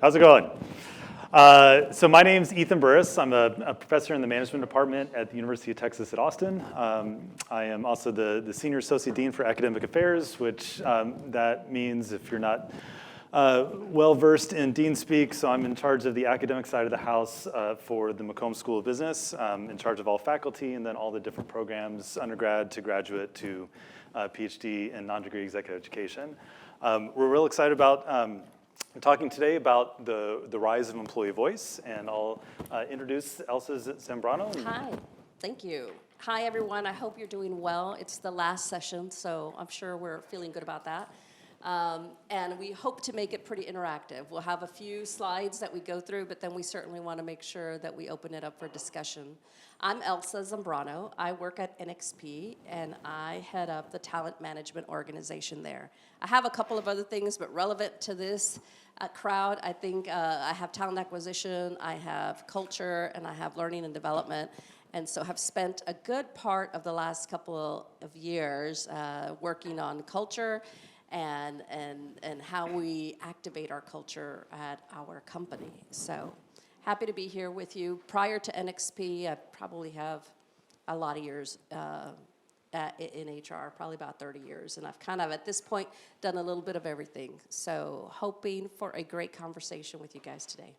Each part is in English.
How's it going? So my name's Ethan Burris. I'm a professor in the management department at the University of Texas at Austin. I am also the senior associate dean for academic affairs, which that means if you're not well-versed in dean speak, so I'm in charge of the academic side of the house for the McCombs School of Business, in charge of all faculty and then all the different programs, undergrad to graduate to PhD and non-degree executive education. We're real excited about talking today about the rise of employee voice, and I'll introduce Elsa Zambrano. Hi, thank you. Hi, everyone. I hope you're doing well. It's the last session, so I'm sure we're feeling good about that. And we hope to make it pretty interactive. We'll have a few slides that we go through, but then we certainly want to make sure that we open it up for discussion. I'm Elsa Zambrano. I work at NXP, and I head up the talent management organization there. I have a couple of other things, but relevant to this crowd, I think I have talent acquisition, I have culture, and I have learning and development. And so have spent a good part of the last couple of years working on culture and how we activate our culture at our company. So happy to be here with you. Prior to NXP, I probably have a lot of years in HR, probably about 30 years. And I've kind of, at this point, done a little bit of everything. So hoping for a great conversation with you guys today.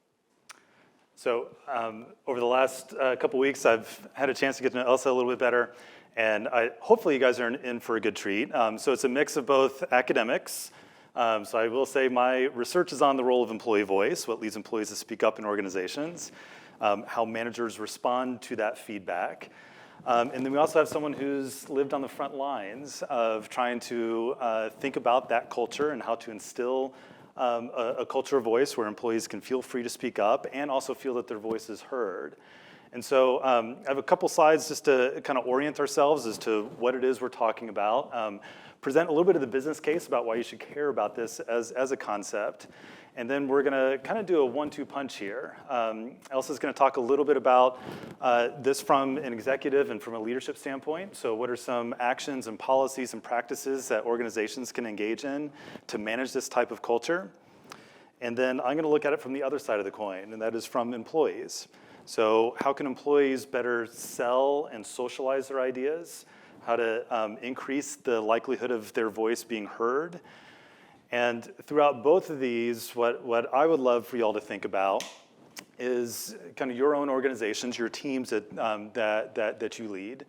So over the last couple weeks, I've had a chance to get to know Elsa a little bit better. And hopefully you guys are in for a good treat. So it's a mix of both academics. So I will say my research is on the role of employee voice, what leads employees to speak up in organizations, how managers respond to that feedback. And then we also have someone who's lived on the front lines of trying to think about that culture and how to instill a culture of voice where employees can feel free to speak up and also feel that their voice is heard. And so I have a couple slides just to kind of orient ourselves as to what it is we're talking about, present a little bit of the business case about why you should care about this as a concept. And then we're gonna kind of do a 1-2 punch here. Elsa's gonna talk a little bit about this from an executive and from a leadership standpoint. So what are some actions and policies and practices that organizations can engage in to manage this type of culture? And then I'm gonna look at it from the other side of the coin, and that is from employees. So how can employees better sell and socialize their ideas? How to increase the likelihood of their voice being heard? And throughout both of these, what I would love for you all to think about is kind of your own organizations, your teams that you lead.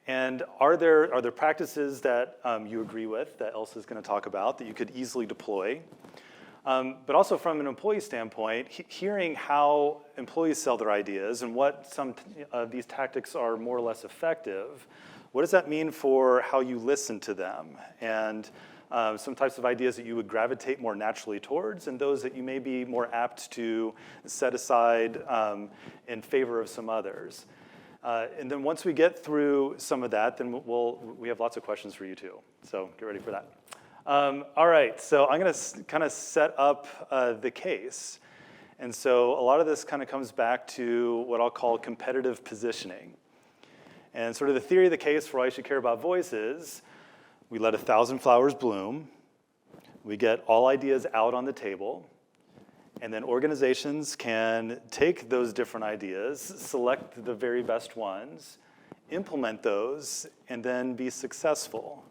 And are there practices that you agree with that Elsa's going to talk about that you could easily deploy? But also from an employee standpoint, hearing how employees sell their ideas and what some of these tactics are more or less effective, what does that mean for how you listen to them? And some types of ideas that you would gravitate more naturally towards and those that you may be more apt to set aside in favor of some others. And then once we get through some of that, then we have lots of questions for you too. So get ready for that. All right, so I'm gonna kind of set up the case. And so a lot of this kind of comes back to what I'll call competitive positioning. And sort of the theory of the case for why you should care about voice is we let 1,000 flowers bloom, we get all ideas out on the table, and then organizations can take those different ideas, select the very best ones, implement those, and then be successful.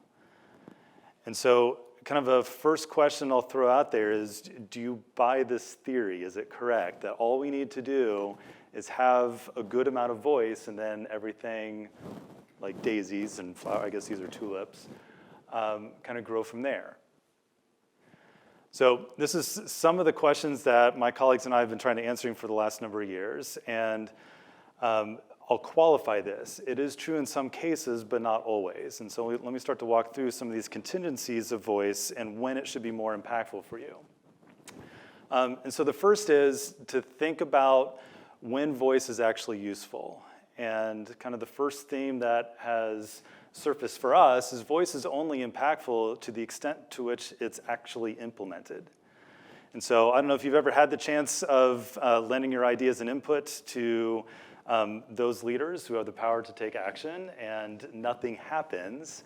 And so kind of a first question I'll throw out there is, do you buy this theory? Is it correct that all we need to do is have a good amount of voice and then everything like daisies and flower, I guess these are tulips, kind of grow from there? So this is some of the questions that my colleagues and I have been trying to answer for the last number of years. And I'll qualify this. It is true in some cases, but not always. And so let me start to walk through some of these contingencies of voice and when it should be more impactful for you. And so the first is to think about when voice is actually useful. And kind of the first theme that has surfaced for us is voice is only impactful to the extent to which it's actually implemented. And so I don't know if you've ever had the chance of lending your ideas and input to those leaders who have the power to take action and nothing happens.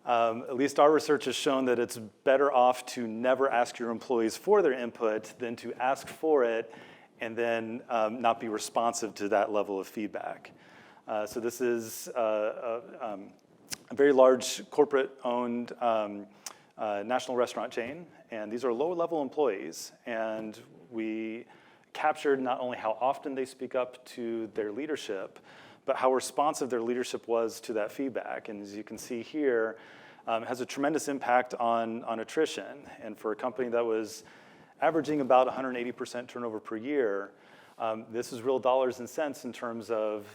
At least our research has shown that it's better off to never ask your employees for their input than to ask for it and then not be responsive to that level of feedback. So this is a very large corporate-owned national restaurant chain, and these are low-level employees, and we captured not only how often they speak up to their leadership, but how responsive their leadership was to that feedback. And as you can see here, it has a tremendous impact on attrition. And for a company that was averaging about 180% turnover per year, this is real dollars and cents in terms of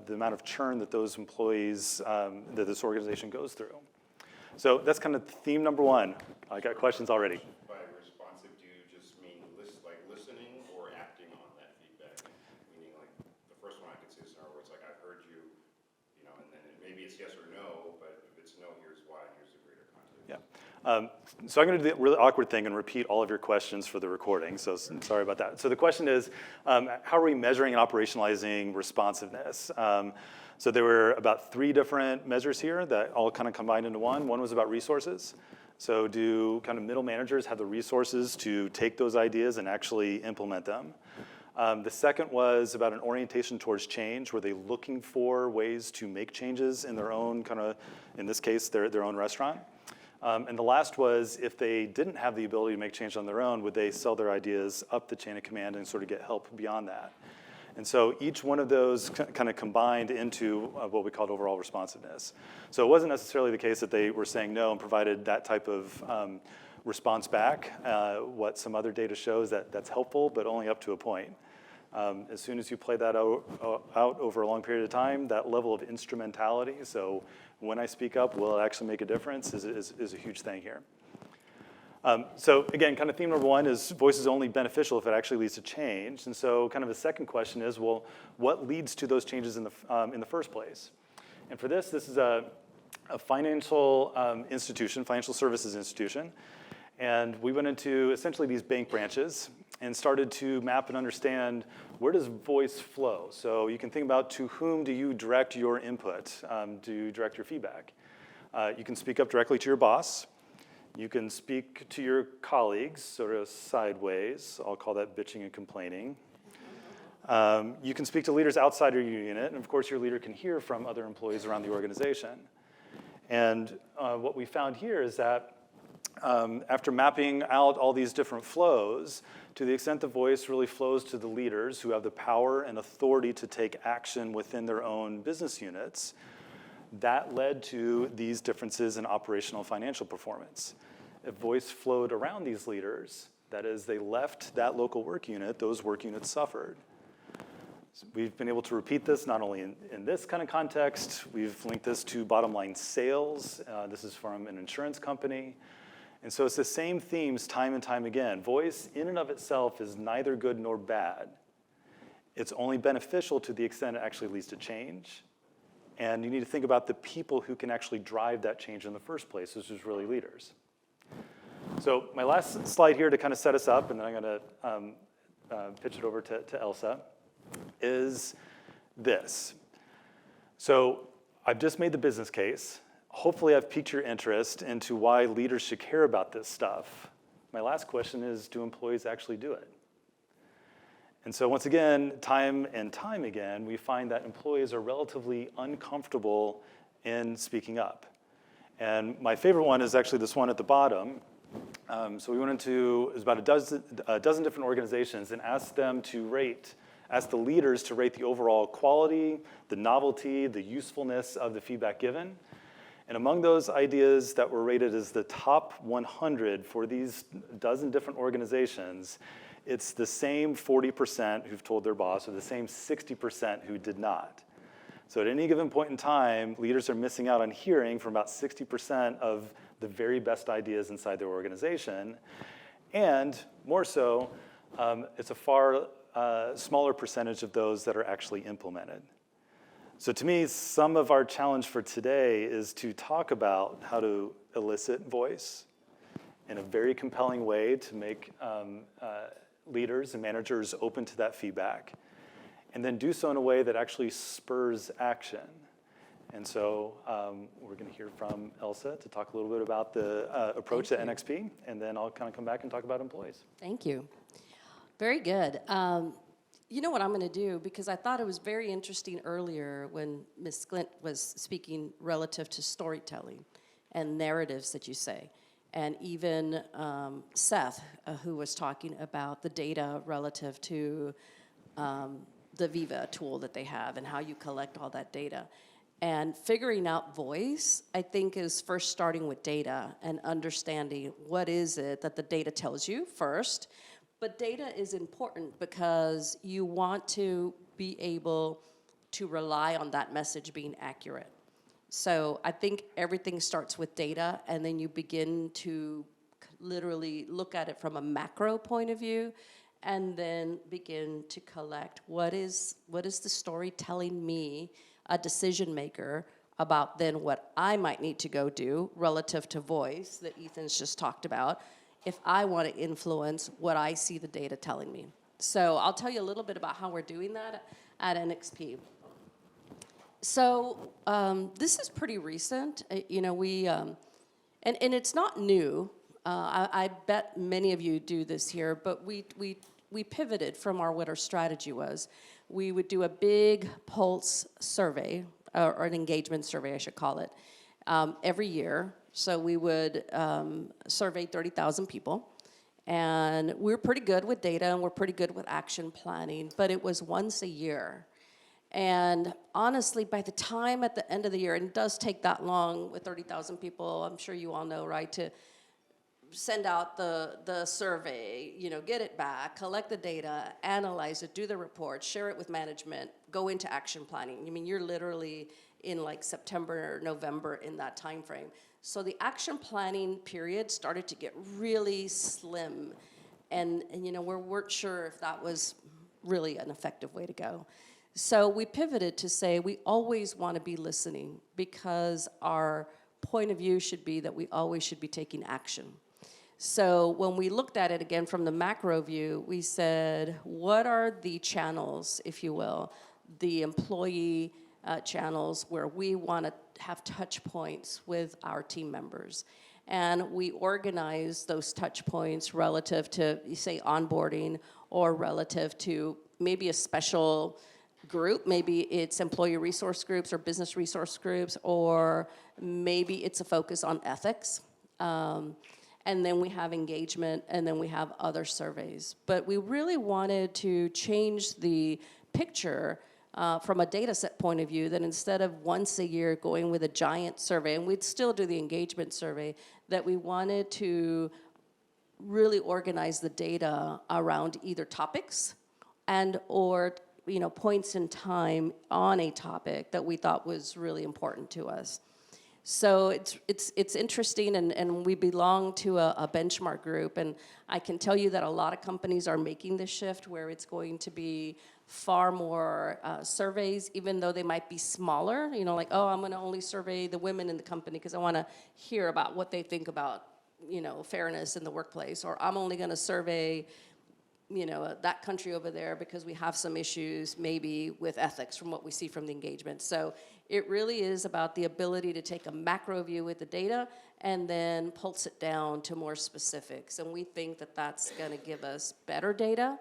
the amount of churn that those employees, that this organization goes through. So that's kind of theme number one. I got questions already. By responsive, do you just mean like listening or acting on that feedback? Meaning like the first one I could see a scenario where it's like, I've heard you, and then maybe it's yes or no, but if it's no, here's why, here's the greater context. Yeah. So I'm going to do the really awkward thing and repeat all of your questions for the recording, so sorry about that. So the question is, how are we measuring and operationalizing responsiveness? So there were about 3 different measures here that all kind of combined into one. One was about resources. So do kind of middle managers have the resources to take those ideas and actually implement them? The second was about an orientation towards change. Were they looking for ways to make changes in their own kind of, in this case, their own restaurant? And the last was, if they didn't have the ability to make change on their own, would they sell their ideas up the chain of command and sort of get help beyond that? And so each one of those kind of combined into what we called overall responsiveness. So it wasn't necessarily the case that they were saying no and provided that type of response back. What some other data shows that's helpful, but only up to a point. As soon as you play that out over a long period of time, that level of instrumentality, so when I speak up, will it actually make a difference, is a huge thing here. So again, kind of theme number one is voice is only beneficial if it actually leads to change. And so kind of the second question is, well, what leads to those changes in the first place? And for this is a financial institution, financial services institution. And we went into essentially these bank branches and started to map and understand, where does voice flow? So you can think about, to whom do you direct your input? Do you direct your feedback? You can speak up directly to your boss. You can speak to your colleagues, sort of sideways. I'll call that bitching and complaining. You can speak to leaders outside your unit, and of course your leader can hear from other employees around the organization. And what we found here is that after mapping out all these different flows, to the extent the voice really flows to the leaders who have the power and authority to take action within their own business units, that led to these differences in operational financial performance. If voice flowed around these leaders, that is, they left that local work unit, those work units suffered. So we've been able to repeat this not only in this kind of context, we've linked this to bottom line sales. This is from an insurance company. And so it's the same themes time and time again. Voice in and of itself is neither good nor bad. It's only beneficial to the extent it actually leads to change. And you need to think about the people who can actually drive that change in the first place, which is really leaders. So my last slide here to kind of set us up, and then I'm going to pitch it over to Elsa, is this. So I've just made the business case. Hopefully I've piqued your interest into why leaders should care about this stuff. My last question is, do employees actually do it? And so once again, time and time again, we find that employees are relatively uncomfortable in speaking up. And my favorite one is actually this one at the bottom. So we went into, it was about a dozen different organizations and asked the leaders to rate the overall quality, the novelty, the usefulness of the feedback given. And among those ideas that were rated as the top 100 for these dozen different organizations, it's the same 40% who've told their boss, or the same 60% who did not. So at any given point in time, leaders are missing out on hearing from about 60% of the very best ideas inside their organization. And more so, it's a far smaller percentage of those that are actually implemented. So to me, some of our challenge for today is to talk about how to elicit voice in a very compelling way to make leaders and managers open to that feedback, and then do so in a way that actually spurs action. And so we're going to hear from Elsa to talk a little bit about the approach to NXP, and then I'll kind of come back and talk about employees. Thank you. Very good. You know what I'm going to do, because I thought it was very interesting earlier when Ms. Glint was speaking relative to storytelling and narratives that you say. And even Seth, who was talking about the data relative to the Viva tool that they have and how you collect all that data. And figuring out voice, I think, is first starting with data and understanding what is it that the data tells you first. But data is important because you want to be able to rely on that message being accurate. So I think everything starts with data, and then you begin to literally look at it from a macro point of view, and then begin to collect what is the story telling me, a decision maker, about then what I might need to go do relative to voice that Ethan's just talked about, if I want to influence what I see the data telling me. So I'll tell you a little bit about how we're doing that at NXP. So this is pretty recent. You know, we, and it's not new. I bet many of you do this here, but we pivoted from what our strategy was. We would do a big pulse survey, or an engagement survey, I should call it, every year. So we would survey 30,000 people. And we're pretty good with data, and we're pretty good with action planning, but it was once a year. And honestly, by the time at the end of the year, and it does take that long with 30,000 people, I'm sure you all know, right, to send out the survey, you know, get it back, collect the data, analyze it, do the report, share it with management, go into action planning. I mean, you're literally in like September or November in that time frame. So the action planning period started to get really slim. And you know, we weren't sure if that was really an effective way to go. So we pivoted to say we always want to be listening, because our point of view should be that we always should be taking action. So when we looked at it again from the macro view, we said, what are the channels, if you will, the employee channels where we want to have touch points with our team members? And we organize those touch points relative to, say, onboarding, or relative to maybe a special group. Maybe it's employee resource groups or business resource groups, or maybe it's a focus on ethics. And then we have engagement, and then we have other surveys. But we really wanted to change the picture from a data set point of view, that instead of once a year going with a giant survey, and we'd still do the engagement survey, that we wanted to really organize the data around either topics and or points in time on a topic that we thought was really important to us. So it's interesting, and we belong to a benchmark group, and I can tell you that a lot of companies are making this shift where it's going to be far more surveys, even though they might be smaller, like, oh, I'm gonna only survey the women in the company because I wanna hear about what they think about, fairness in the workplace, or I'm only gonna survey that country over there because we have some issues maybe with ethics from what we see from the engagement. So it really is about the ability to take a macro view with the data and then pulse it down to more specifics. And we think that that's going to give us better data,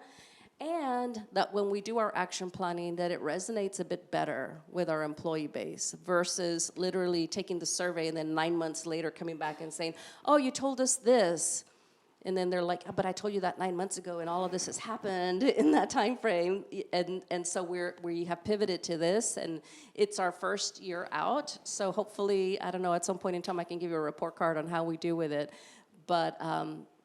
and that when we do our action planning, that it resonates a bit better with our employee base versus literally taking the survey and then 9 months later coming back and saying, oh, you told us this. And then they're like, but I told you that 9 months ago, and all of this has happened in that time frame. And so we have pivoted to this, and it's our first year out. So hopefully, I don't know, at some point in time, I can give you a report card on how we do with it. But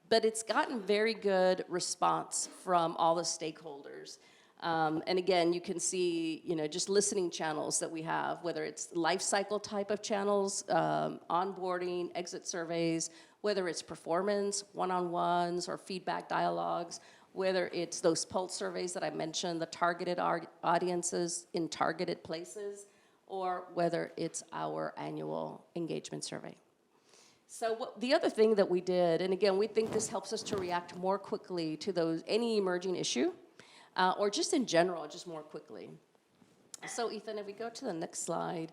it's gotten very good response from all the stakeholders. And again, you can see, just listening channels that we have, whether it's life cycle type of channels, onboarding, exit surveys, whether it's performance, one-on-ones, or feedback dialogues, whether it's those pulse surveys that I mentioned, the targeted audiences in targeted places, or whether it's our annual engagement survey. So the other thing that we did, and again, we think this helps us to react more quickly to any emerging issue, or just in general, just more quickly. So Ethan, if we go to the next slide,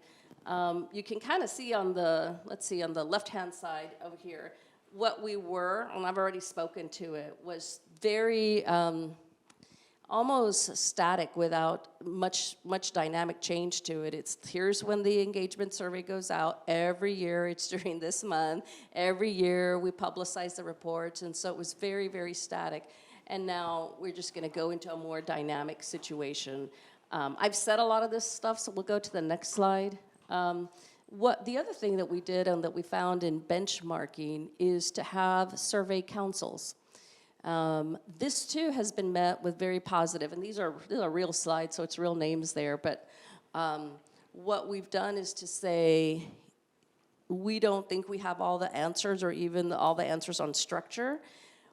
you can kind of see on the, on the left-hand side over here, what we were, and I've already spoken to it, was very almost static without much dynamic change to it. It's here's when the engagement survey goes out. Every year, it's during this month. Every year, we publicize the reports, and so it was very, very static. And now we're just going to go into a more dynamic situation. I've said a lot of this stuff, so we'll go to the next slide. The other thing that we did and that we found in benchmarking is to have survey councils. This too has been met with very positive, and these are real slides, so it's real names there, but what we've done is to say, we don't think we have all the answers or even all the answers on structure.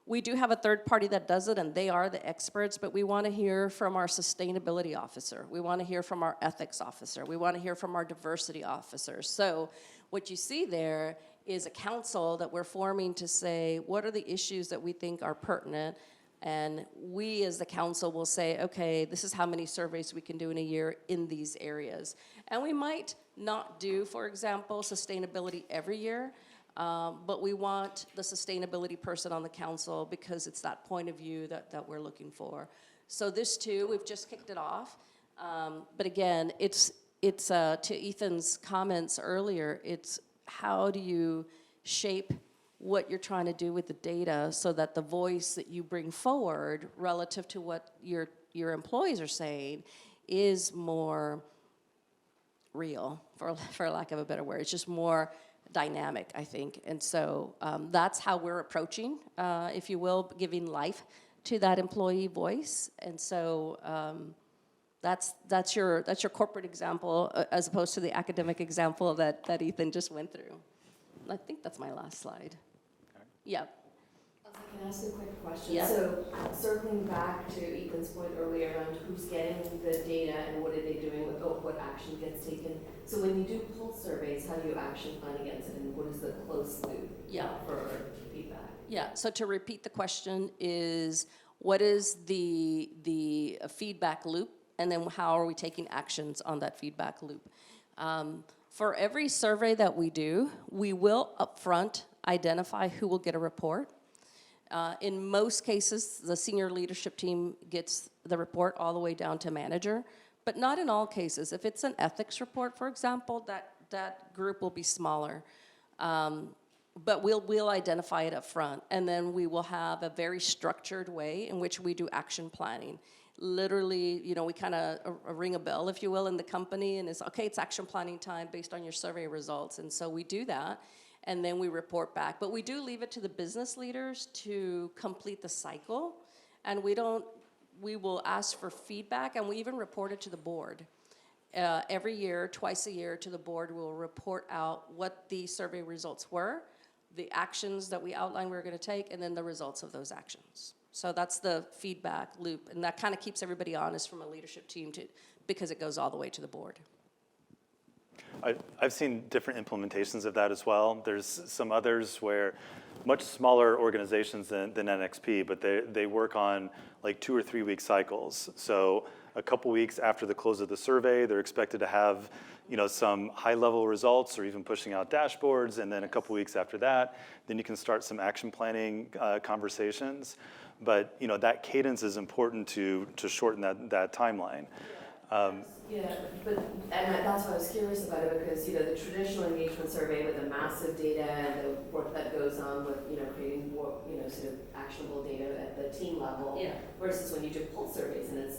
We do have a third party that does it, and they are the experts, but we want to hear from our sustainability officer. We want to hear from our ethics officer. We want to hear from our diversity officer. So what you see there is a council that we're forming to say, what are the issues that we think are pertinent? And we as the council will say, okay, this is how many surveys we can do in a year in these areas. And we might not do, for example, sustainability every year, but we want the sustainability person on the council because it's that point of view that we're looking for. So this too, we've just kicked it off. But again, it's to Ethan's comments earlier, it's how do you shape what you're trying to do with the data so that the voice that you bring forward relative to what your employees are saying is more real, for lack of a better word. It's just more dynamic, I think. And so that's how we're approaching, if you will, giving life to that employee voice. And so that's your corporate example as opposed to the academic example that Ethan just went through. I think that's my last slide. Yeah. Elsa, can I ask a quick question? Yeah. So circling back to Ethan's point earlier around who's getting the data and what are they doing with what action gets taken. So when you do pulse surveys, how do you action plan against it, and what is the closed loop for feedback? Yeah, so to repeat the question is, what is the feedback loop, and then how are we taking actions on that feedback loop? For every survey that we do, we will upfront identify who will get a report. In most cases, the senior leadership team gets the report all the way down to manager, but not in all cases. If it's an ethics report, for example, that group will be smaller. But we'll identify it up front, and then we will have a very structured way in which we do action planning. Literally, we kind of ring a bell, if you will, in the company, and it's, okay, it's action planning time based on your survey results. And so we do that, and then we report back. But we do leave it to the business leaders to complete the cycle, and we will ask for feedback, and we even report it to the board. Every year, twice a year, to the board, we'll report out what the survey results were, the actions that we outlined we were going to take, and then the results of those actions. So that's the feedback loop, and that kind of keeps everybody honest from a leadership team because it goes all the way to the board. I've seen different implementations of that as well. There's some others where much smaller organizations than NXP, but they work on like 2 or 3 week cycles. So a couple weeks after the close of the survey, they're expected to have some high-level results or even pushing out dashboards, and then a couple weeks after that, then you can start some action planning conversations. But that cadence is important to shorten that timeline. That's why I was curious about it, because the traditional engagement survey with the massive data and the work that goes on with creating more sort of actionable data at the team level, versus when you do pulse surveys and it's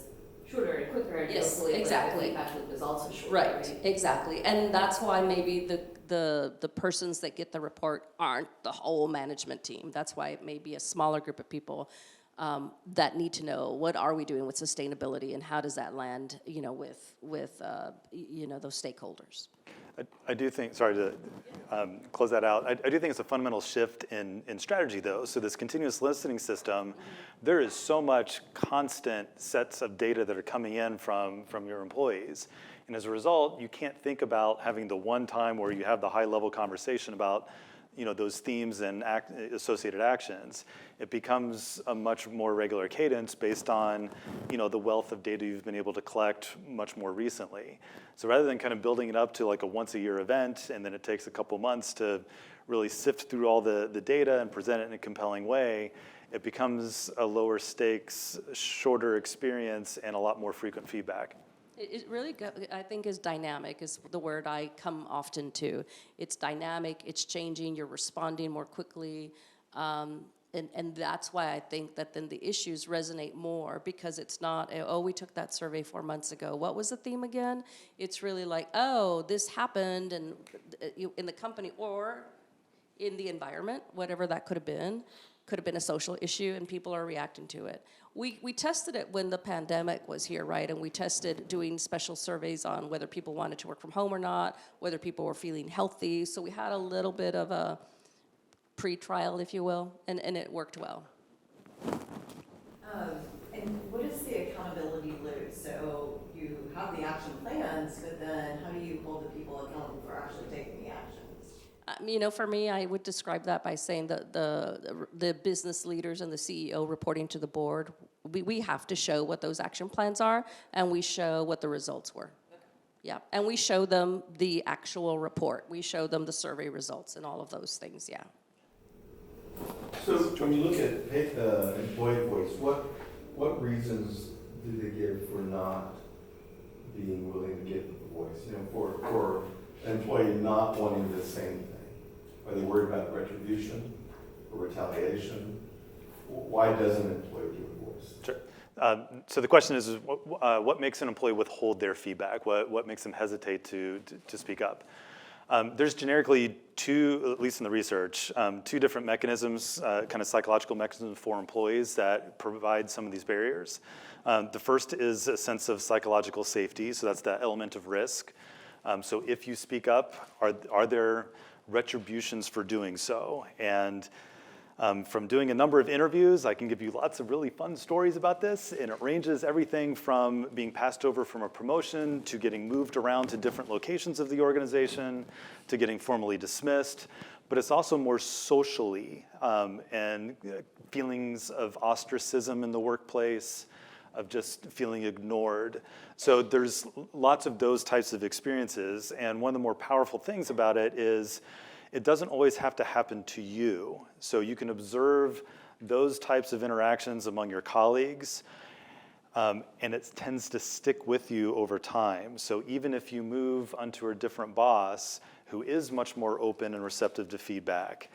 shorter and quicker, and hopefully exactly. the feedback loop is also shorter. Right, exactly, and that's why maybe the persons that get the report aren't the whole management team. That's why it may be a smaller group of people that need to know what are we doing with sustainability and how does that land, with those stakeholders. I do think, sorry to close that out, I do think it's a fundamental shift in strategy though. So this continuous listening system, there is so much constant sets of data that are coming in from your employees. And as a result, you can't think about having the one time where you have the high level conversation about those themes and associated actions, it becomes a much more regular cadence based on, the wealth of data you've been able to collect much more recently. So rather than kind of building it up to like a once-a-year event, and then it takes a couple months to really sift through all the data and present it in a compelling way, it becomes a lower stakes, shorter experience, and a lot more frequent feedback. It really, I think, is dynamic is the word I come often to. It's dynamic, it's changing, you're responding more quickly, and that's why I think that then the issues resonate more, because it's not, oh, we took that survey 4 months ago. What was the theme again? It's really like, oh, this happened and in the company or in the environment, whatever that could have been. Could have been a social issue, and people are reacting to it. We tested it when the pandemic was here, right? And we tested doing special surveys on whether people wanted to work from home or not, whether people were feeling healthy. So we had a little bit of a pre-trial, if you will, and it worked well. And what is the accountability loop? So you have the action plans, but then how do you hold the people accountable for actually taking the actions? For me, I would describe that by saying that the business leaders and the CEO reporting to the board, we have to show what those action plans are, and we show what the results were. Okay. Yeah, and we show them the actual report. We show them the survey results and all of those things, yeah. So when you look at employee voice, what reasons do they give for not being willing to give the voice? For an employee not wanting the same thing? Are they worried about retribution or retaliation? Why doesn't an employee give a voice? Sure. So the question is what makes an employee withhold their feedback? What makes them hesitate to speak up? There's generically two, at least in the research, two different mechanisms, kind of psychological mechanisms for employees that provide some of these barriers. The first is a sense of psychological safety, so that's that element of risk. So if you speak up, are there retributions for doing so? And from doing a number of interviews, I can give you lots of really fun stories about this, and it ranges everything from being passed over from a promotion to getting moved around to different locations of the organization to getting formally dismissed. But it's also more socially and feelings of ostracism in the workplace, of just feeling ignored. So there's lots of those types of experiences, and one of the more powerful things about it is it doesn't always have to happen to you. So you can observe those types of interactions among your colleagues, and it tends to stick with you over time. So even if you move onto a different boss who is much more open and receptive to feedback,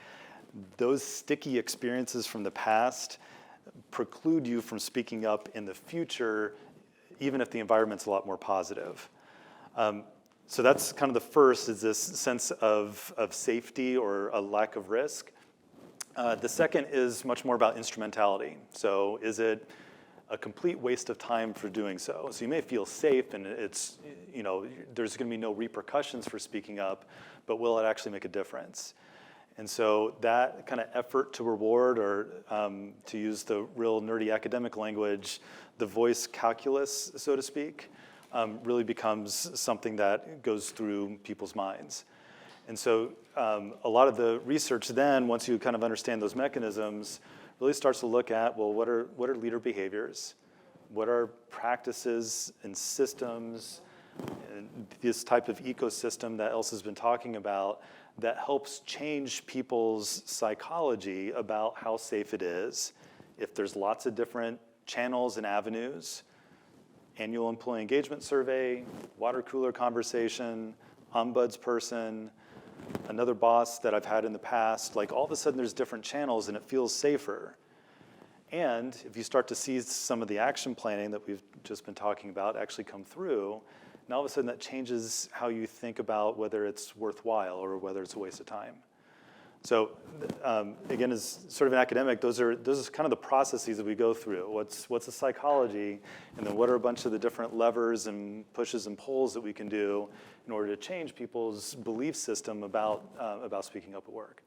those sticky experiences from the past preclude you from speaking up in the future, even if the environment's a lot more positive. So that's kind of the first, is this sense of safety or a lack of risk. The second is much more about instrumentality. So is it a complete waste of time for doing so? So you may feel safe and it's, there's gonna be no repercussions for speaking up, but will it actually make a difference? And so that kind of effort to reward, or to use the real nerdy academic language, the voice calculus, so to speak, really becomes something that goes through people's minds. And so a lot of the research then, once you kind of understand those mechanisms, really starts to look at, well, what are leader behaviors? What are practices and systems, and this type of ecosystem that Elsa's been talking about, that helps change people's psychology about how safe it is. If there's lots of different channels and avenues, annual employee engagement survey, water cooler conversation, ombudsperson, another boss that I've had in the past, like all of a sudden there's different channels and it feels safer. And if you start to see some of the action planning that we've just been talking about actually come through, and all of a sudden that changes how you think about whether it's worthwhile or whether it's a waste of time. So again, as sort of an academic, those are kind of the processes that we go through. What's the psychology, and then what are a bunch of the different levers and pushes and pulls that we can do in order to change people's belief system about speaking up at work.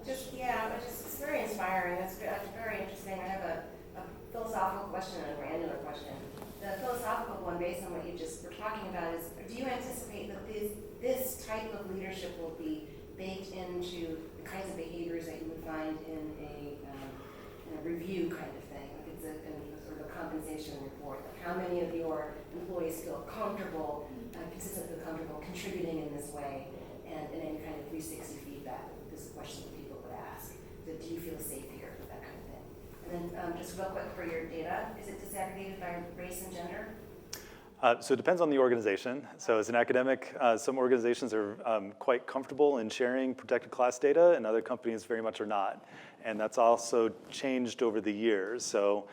It's very inspiring. That's very interesting. I have a philosophical question and a granular question. The philosophical one, based on what you just were talking about, is: do you anticipate that this type of leadership will be baked into the kinds of behaviors that you would find in a review kind of thing. Like it's a sort of a compensation report. Like how many of your employees feel comfortable, consistently comfortable contributing in this way, and any kind of 360 feedback. This is a question that people would ask. So do you feel safe here? That kind of thing. And then just real quick for your data, is it disaggregated by race and gender? So it depends on the organization. So as an academic, some organizations are quite comfortable in sharing protected class data, and other companies very much are not. And that's also changed over the years. So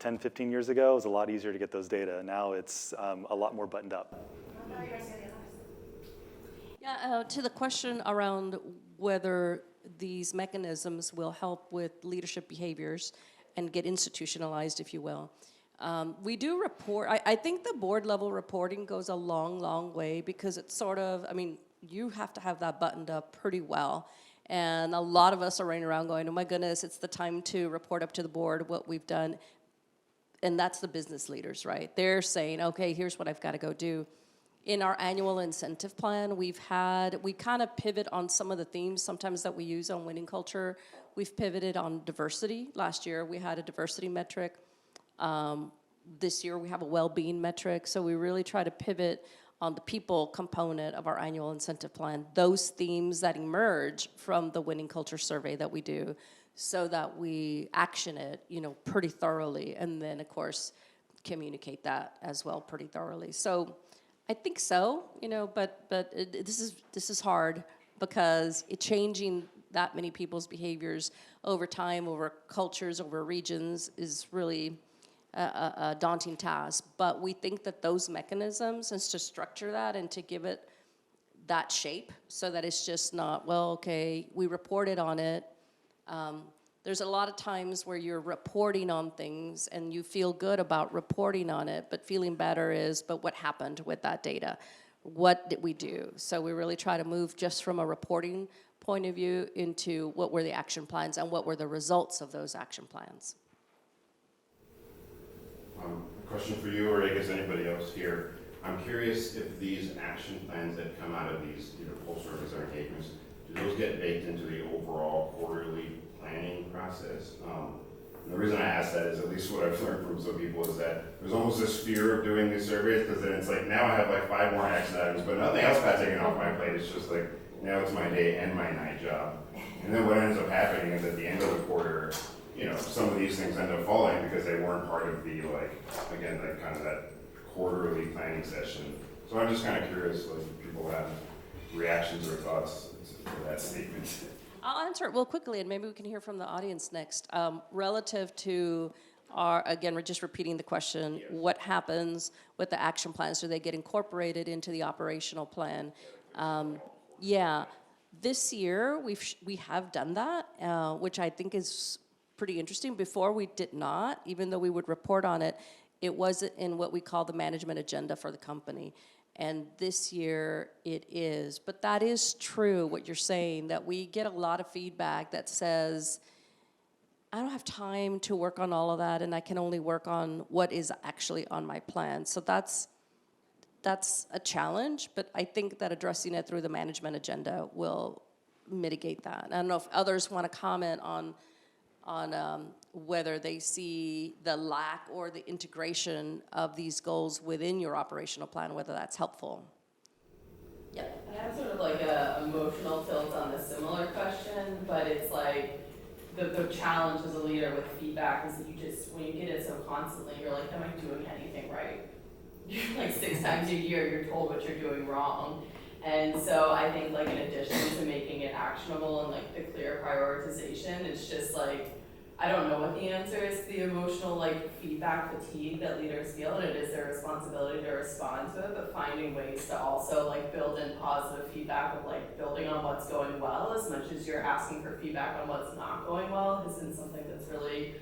10, 15 years ago, it was a lot easier to get those data. Now it's a lot more buttoned up. How do you guys say the others? Yeah, to the question around whether these mechanisms will help with leadership behaviors and get institutionalized, if you will. We do report, I think the board level reporting goes a long, long way because it's sort of, I mean, you have to have that buttoned up pretty well. And a lot of us are running around going, oh my goodness, it's the time to report up to the board what we've done. And that's the business leaders, right? They're saying, okay, here's what I've got to go do. In our annual incentive plan, we kind of pivot on some of the themes sometimes that we use on winning culture. We've pivoted on diversity. Last year, we had a diversity metric. This year we have a well-being metric, so we really try to pivot on the people component of our annual incentive plan, those themes that emerge from the winning culture survey that we do, so that we action it, pretty thoroughly, and then of course communicate that as well pretty thoroughly. So I think so, but this is hard because changing that many people's behaviors over time, over cultures, over regions is really a daunting task. But we think that those mechanisms, and to structure that and to give it that shape so that it's just not, well, okay, we reported on it. There's a lot of times where you're reporting on things and you feel good about reporting on it, but feeling better is, but what happened with that data? What did we do? So we really try to move just from a reporting point of view into what were the action plans and what were the results of those action plans. A question for you, or I guess anybody else here. I'm curious if these action plans that come out of these either poll surveys or engagements, do those get baked into the overall quarterly planning process? And the reason I ask that is, at least what I've learned from some people, is that there's almost this fear of doing these surveys, because then it's like, now I have like 5 more action items, but nothing else got taken off my plate. It's just like, now it's my day and my night job. And then what ends up happening is at the end of the quarter, some of these things end up falling because they weren't part of the, again, kind of that quarterly planning session. So I'm just kind of curious, if people have reactions or thoughts to that statement. I'll answer it real quickly, and maybe we can hear from the audience next. Relative to again, we're just repeating the question, what happens with the action plans? Do they get incorporated into the operational plan? This year we have done that, which I think is pretty interesting. Before we did not, even though we would report on it, it wasn't in what we call the management agenda for the company. And this year it is. But that is true, what you're saying, that we get a lot of feedback that says, I don't have time to work on all of that, and I can only work on what is actually on my plan. So that's a challenge, but I think that addressing it through the management agenda will mitigate that. I don't know if others want to comment on whether they see the lack or the integration of these goals within your operational plan, whether that's helpful. I have sort of like a emotional tilt on a similar question, but it's like the challenge as a leader with feedback is that when you get it so constantly, you're like, am I doing anything right? Like 6 times a year, you're told what you're doing wrong. And so I think in addition to making it actionable and the clear prioritization, it's just I don't know what the answer is to the emotional feedback fatigue that leaders feel, and it is their responsibility to respond to it, but finding ways to also build in positive feedback of building on what's going well as much as you're asking for feedback on what's not going well has been something that's really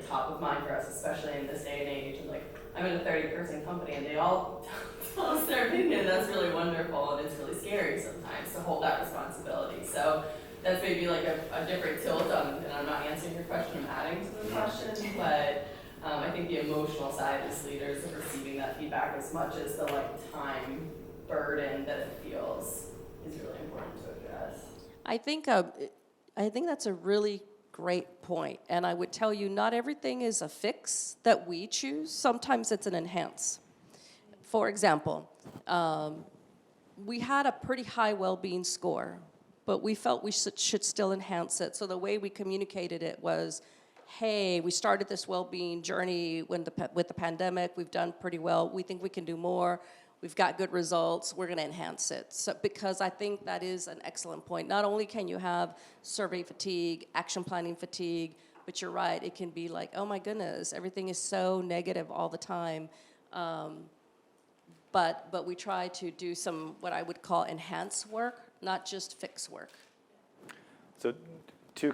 top of mind for us, especially in this day and age. And I'm in a 30-person company and they all tell us their opinion. That's really wonderful, and it's really scary sometimes to hold that responsibility. So that's maybe a different tilt on, and I'm not answering your question, I'm adding to the question, but I think the emotional side as leaders of receiving that feedback as much as the time burden that it feels is really important to address. I think that's a really great point, and I would tell you not everything is a fix that we choose. Sometimes it's an enhance. For example, we had a pretty high well-being score, but we felt we should still enhance it. So the way we communicated it was, hey, we started this well-being journey with the pandemic. We've done pretty well. We think we can do more. We've got good results. We're going to enhance it. So, because I think that is an excellent point. Not only can you have survey fatigue, action planning fatigue, but you're right. It can be like, oh my goodness, everything is so negative all the time. But we try to do some what I would call enhance work, not just fix work. So 2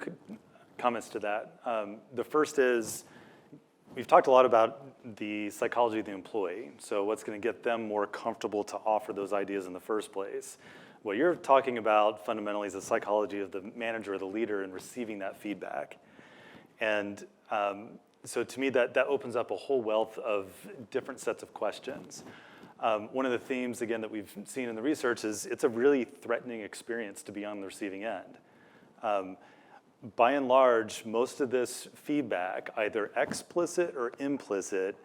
comments to that. The first is, we've talked a lot about the psychology of the employee, so what's going to get them more comfortable to offer those ideas in the first place. What you're talking about fundamentally is the psychology of the manager or the leader in receiving that feedback. And so to me, that opens up a whole wealth of different sets of questions. One of the themes, again, that we've seen in the research is it's a really threatening experience to be on the receiving end. By and large, most of this feedback, either explicit or implicit,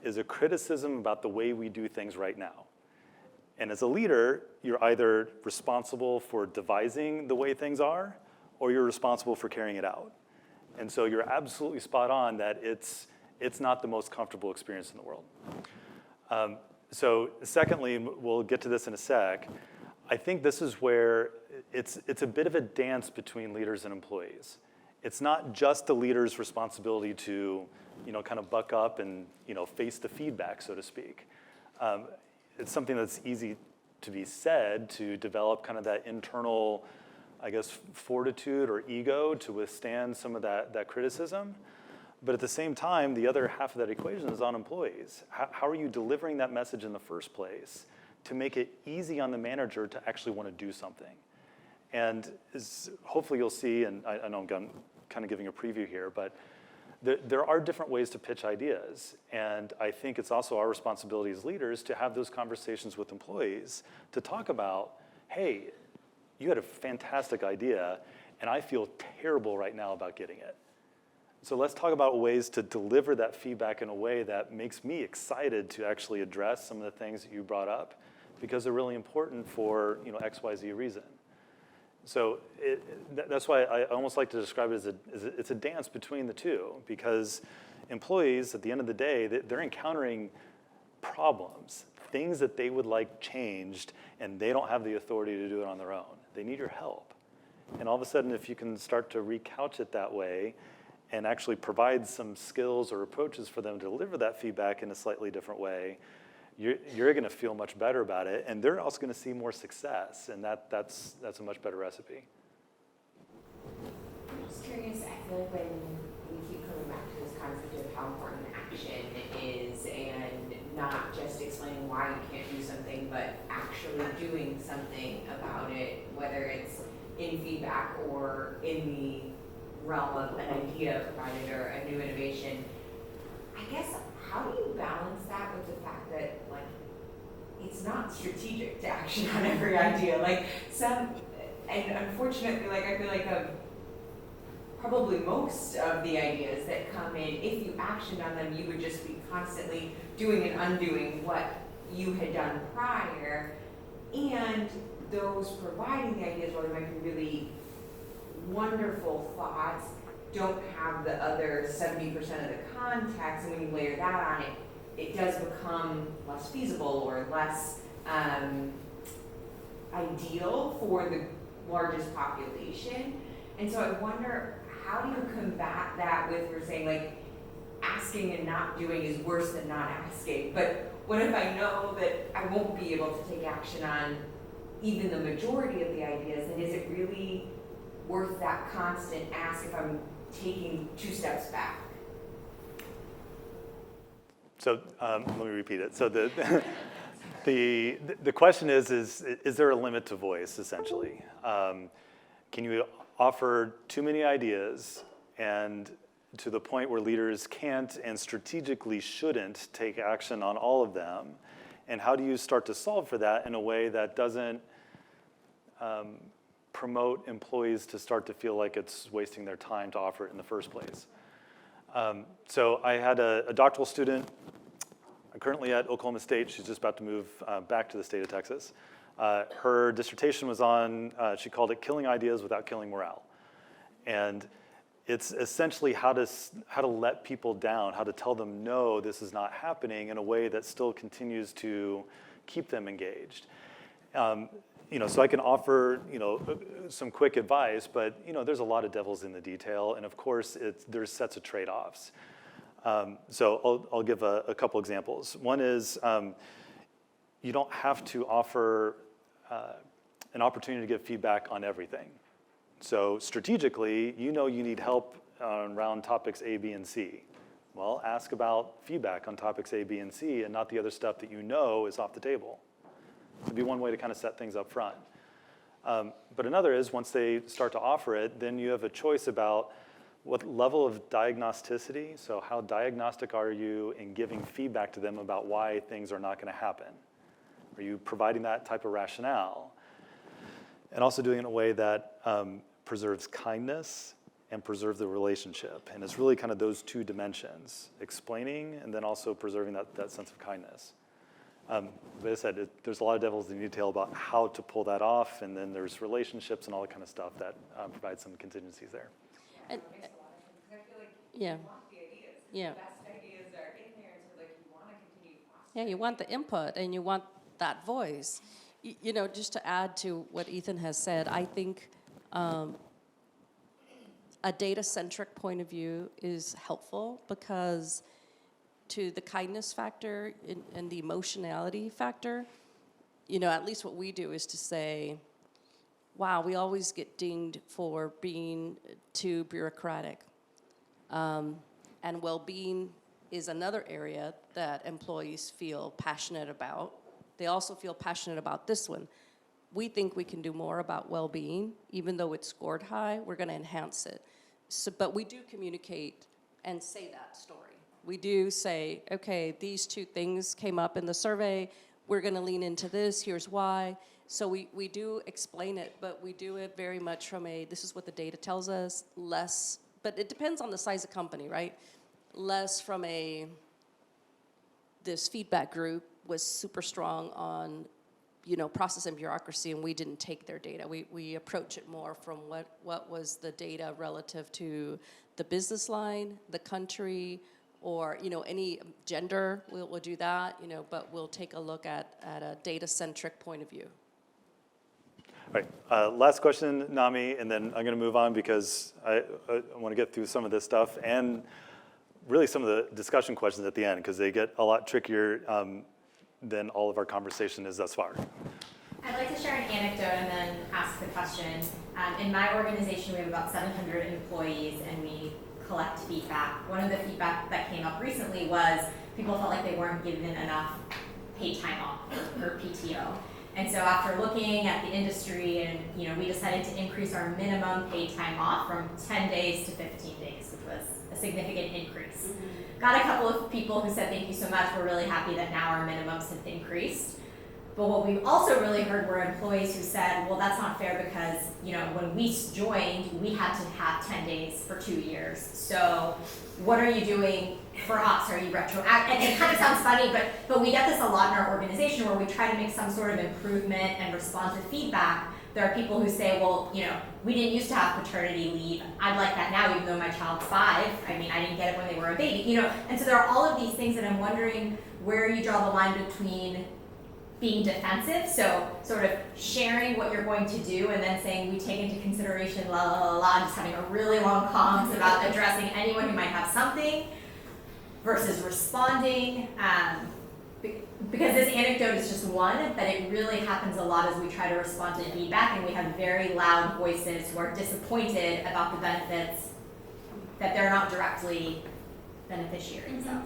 is a criticism about the way we do things right now. And as a leader, you're either responsible for devising the way things are, or you're responsible for carrying it out. And so you're absolutely spot on that it's not the most comfortable experience in the world. So secondly, we'll get to this in a sec, I think this is where it's a bit of a dance between leaders and employees. It's not just the leader's responsibility to, kind of buck up and, face the feedback, so to speak. It's something that's easy to be said, to develop kind of that internal, I guess, fortitude or ego to withstand some of that criticism. But at the same time, the other half of that equation is on employees. How are you delivering that message in the first place to make it easy on the manager to actually want to do something? And hopefully you'll see, and I know I'm kind of giving a preview here, but there are different ways to pitch ideas. And I think it's also our responsibility as leaders to have those conversations with employees to talk about, hey, you had a fantastic idea, and I feel terrible right now about getting it. So let's talk about ways to deliver that feedback in a way that makes me excited to actually address some of the things that you brought up, because they're really important for XYZ reason. So that's why I almost like to describe it as it's a dance between the two, because employees, at the end of the day, they're encountering problems, things that they would like changed, and they don't have the authority to do it on their own. They need your help. And all of a sudden, if you can start to recouch it that way and actually provide some skills or approaches for them to deliver that feedback in a slightly different way, you're going to feel much better about it, and they're also going to see more success, and that's a much better recipe. I'm just curious, I feel like when we keep coming back to this concept of how important action is, and not just explaining why you can't do something, but actually doing something about it, whether it's in feedback or in the realm of an idea provided or a new innovation, I guess, how do you balance that with the fact that, it's not strategic to action on every idea? And unfortunately, I feel like probably most of the ideas that come in, if you actioned on them, you would just be constantly doing and undoing what you had done prior. And those providing the ideas, while they might be really wonderful thoughts, don't have the other 70% of the context, and when you layer that on it, it does become less feasible or less ideal for the largest population. And so I wonder, how do you combat that with, we're saying, asking and not doing is worse than not asking, but what if I know that I won't be able to take action on even the majority of the ideas, and is it really worth that constant ask if I'm taking 2 steps back? So let me repeat it. So the question is there a limit to voice, essentially? Can you offer too many ideas, and to the point where leaders can't and strategically shouldn't take action on all of them? And how do you start to solve for that in a way that doesn't promote employees to start to feel like it's wasting their time to offer it in the first place. So I had a doctoral student currently at Oklahoma State. She's just about to move back to the state of Texas. Her dissertation was on, she called it Killing Ideas Without Killing Morale. And it's essentially how to let people down, how to tell them, no, this is not happening in a way that still continues to keep them engaged. So I can offer, some quick advice, but, there's a lot of devils in the detail. And of course, there's sets of trade-offs. So I'll give a couple examples. One is you don't have to offer an opportunity to give feedback on everything. So strategically, you need help around topics A, B, and C. Well, ask about feedback on topics A, B, and C, and not the other stuff that is off the table. It'd be one way to kind of set things up front. But another is once they start to offer it, then you have a choice about what level of diagnosticity, so how diagnostic are you in giving feedback to them about why things are not going to happen? Are you providing that type of rationale? And also doing it in a way that preserves kindness and preserve the relationship. And it's really kind of those two dimensions, explaining and then also preserving that sense of kindness. But as I said, there's a lot of devils in detail about how to pull that off, and then there's relationships and all that kind of stuff that provide some contingencies there. And, I feel like yeah. you want the ideas. Yeah. The best ideas are in there, and so like you want to continue fostering. Yeah, you want the input and you want that voice. Just to add to what Ethan has said, I think a data-centric point of view is helpful because to the kindness factor and the emotionality factor, at least what we do is to say, wow, we always get dinged for being too bureaucratic. And well-being is another area that employees feel passionate about. They also feel passionate about this one. We think we can do more about well-being. Even though it's scored high, we're going to enhance it. But we do communicate and say that story. We do say, okay, these two things came up in the survey. We're going to lean into this. Here's why. So we do explain it, but we do it very much from this is what the data tells us, less, but it depends on the size of company, right? Less from this feedback group was super strong on, process and bureaucracy, and we didn't take their data. We approach it more from what was the data relative to the business line, the country, or any gender. We'll do that, but we'll take a look at a data-centric point of view. All right, last question, Nami, and then I'm going to move on because I want to get through some of this stuff and really some of the discussion questions at the end because they get a lot trickier than all of our conversation is thus far. I'd like to share an anecdote and then ask the question. In my organization, we have about 700 employees and we collect feedback. One of the feedback that came up recently was people felt like they weren't given enough paid time off or PTO. And so after looking at the industry and we decided to increase our minimum paid time off from 10 days to 15 days, which was a significant increase. Mm-hmm. Got a couple of people who said thank you so much, we're really happy that now our minimums have increased. But what we also really heard were employees who said, well, that's not fair because, when we joined, we had to have 10 days for 2 years. So what are you doing for us? Are you retroactive? And it kind of sounds funny, but we get this a lot in our organization where we try to make some sort of improvement and respond to feedback. There are people who say, well, we didn't used to have paternity leave. I'd like that now, even though my child's 5. I mean, I didn't get it when they were a baby, And so there are all of these things that I'm wondering where you draw the line between being defensive, so sort of sharing what you're going to do and then saying we take into consideration la la la la, just having a really long comms about addressing anyone who might have something versus responding. Because this anecdote is just one, but it really happens a lot as we try to respond to feedback and we have very loud voices who are disappointed about the benefits that they're not directly beneficiaries of.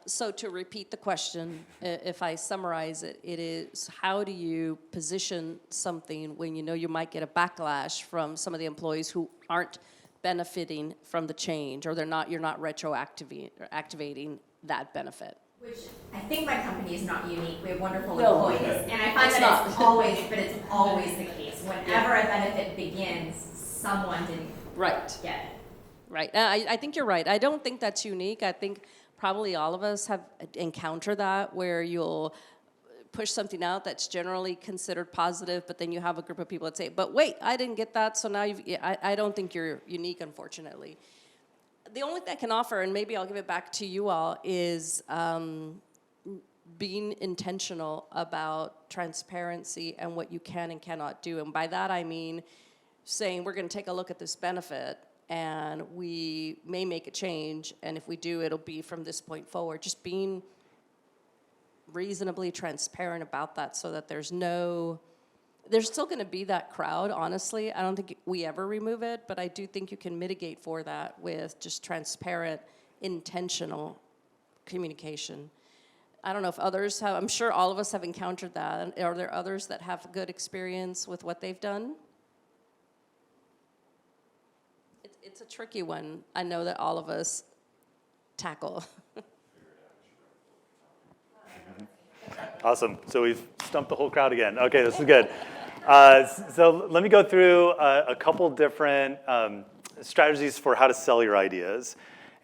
So to repeat the question, if I summarize it, it is how do you position something when you might get a backlash from some of the employees who aren't benefiting from the change or you're not retroactivating that benefit? Which I think my company is not unique. We have wonderful No. employees, and I find It's that not. it's always the case. Whenever a benefit begins, someone didn't Right. get it. Right. I think you're right. I don't think that's unique. I think probably all of us have encountered that where you'll push something out that's generally considered positive, but then you have a group of people that say, but wait, I didn't get that, so now I don't think you're unique, unfortunately. The only thing I can offer, and maybe I'll give it back to you all, is being intentional about transparency and what you can and cannot do. And by that I mean saying we're going to take a look at this benefit and we may make a change, and if we do, it'll be from this point forward. Just being reasonably transparent about that so that there's still going to be that crowd, honestly. I don't think we ever remove it, but I do think you can mitigate for that with just transparent, intentional communication. I don't know if others have, I'm sure all of us have encountered that. Are there others that have good experience with what they've done? It's a tricky one. I know that all of us tackle. Awesome. So we've stumped the whole crowd again. Okay, this is good. So let me go through a couple different strategies for how to sell your ideas.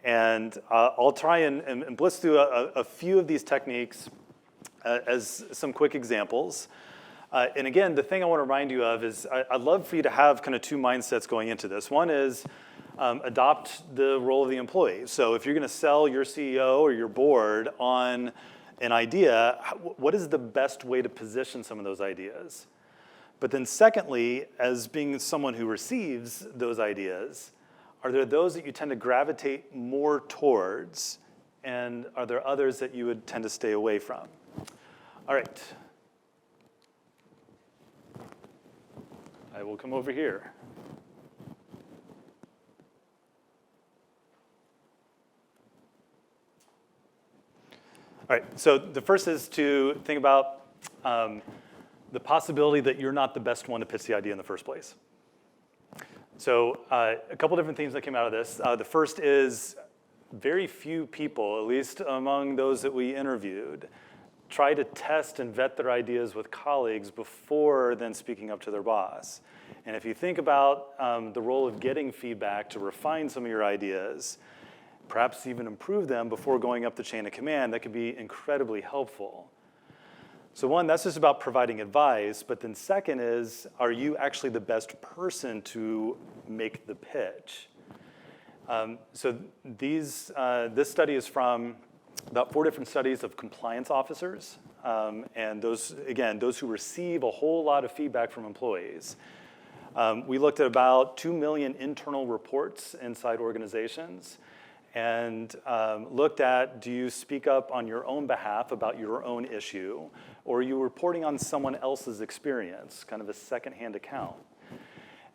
And I'll try and blitz through a few of these techniques as some quick examples. And again, the thing I want to remind you of is I'd love for you to have kind of two mindsets going into this. One is adopt the role of the employee. So if you're going to sell your CEO or your board on an idea, what is the best way to position some of those ideas? But then secondly, as being someone who receives those ideas, are there those that you tend to gravitate more towards, and are there others that you would tend to stay away from? All right. I will come over here. All right, so the first is to think about the possibility that you're not the best one to pitch the idea in the first place. So a couple different themes that came out of this. The first is very few people, at least among those that we interviewed, try to test and vet their ideas with colleagues before then speaking up to their boss. And if you think about the role of getting feedback to refine some of your ideas, perhaps even improve them before going up the chain of command, that could be incredibly helpful. So one, that's just about providing advice, but then second is, are you actually the best person to make the pitch? So this study is from about 4 different studies of compliance officers, and those who receive a whole lot of feedback from employees. We looked at about 2 million internal reports inside organizations, and looked at, do you speak up on your own behalf about your own issue, or are you reporting on someone else's experience, kind of a secondhand account?